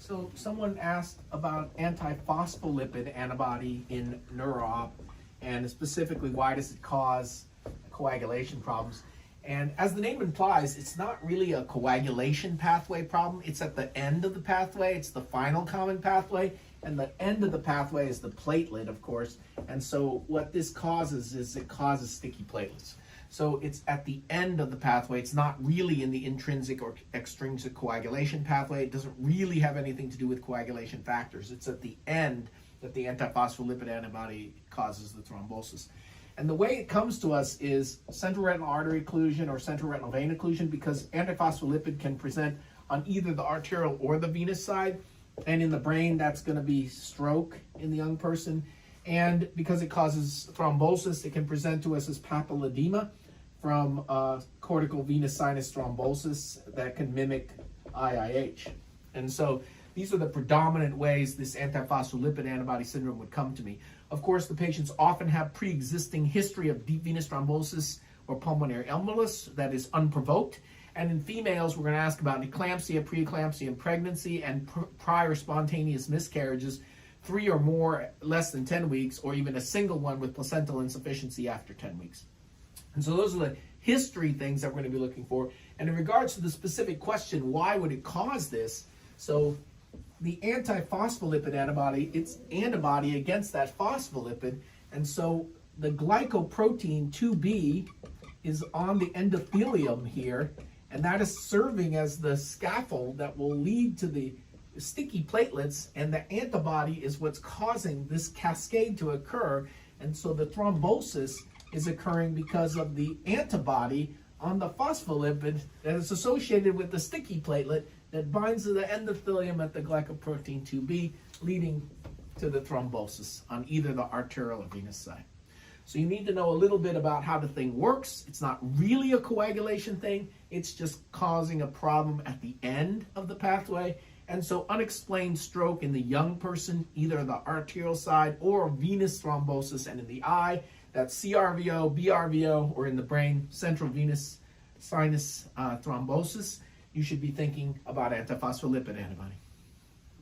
So someone asked about antiphospholipid antibody in neuro-op, and specifically why does it cause coagulation problems. And as the name implies, it's not really a coagulation pathway problem. It's at the end of the pathway. It's the final common pathway. And the end of the pathway is the platelet, of course. And so what this causes is it causes sticky platelets. So it's at the end of the pathway. It's not really in the intrinsic or extrinsic coagulation pathway. It doesn't really have anything to do with coagulation factors. It's at the end that the antiphospholipid antibody causes the thrombosis. And the way it comes to us is central retinal artery occlusion or central retinal vein occlusion, because antiphospholipid can present on either the arterial or the venous side. And in the brain, that's going to be stroke in the young person. And because it causes thrombosis, it can present to us as papilledema from cortical venous sinus thrombosis that can mimic IIH. And so these are the predominant ways this antiphospholipid antibody syndrome would come to me. Of course, the patients often have pre-existing history of deep venous thrombosis or pulmonary embolus that is unprovoked. And in females, we're going to ask about eclampsia, preeclampsia, and pregnancy, and prior spontaneous miscarriages, 3 or more less than 10 weeks, or even a single one with placental insufficiency after 10 weeks. And so those are the history things that we're going to be looking for. And in regards to the specific question, why would it cause this? So the antiphospholipid antibody, it's antibody against that phospholipid. And so the glycoprotein 2B is on the endothelium here, and that is serving as the scaffold that will lead to the sticky platelets, and the antibody is what's causing this cascade to occur. And so the thrombosis is occurring because of the antibody on the phospholipid that is associated with the sticky platelet that binds to the endothelium at the glycoprotein 2B, leading to the thrombosis on either the arterial or venous side. So you need to know a little bit about how the thing works. It's not really a coagulation thing. It's just causing a problem at the end of the pathway. And so unexplained stroke in the young person, either the arterial side or venous thrombosis, and in the eye, that's CRVO, BRVO, or in the brain, central venous sinus thrombosis, you should be thinking about antiphospholipid antibody.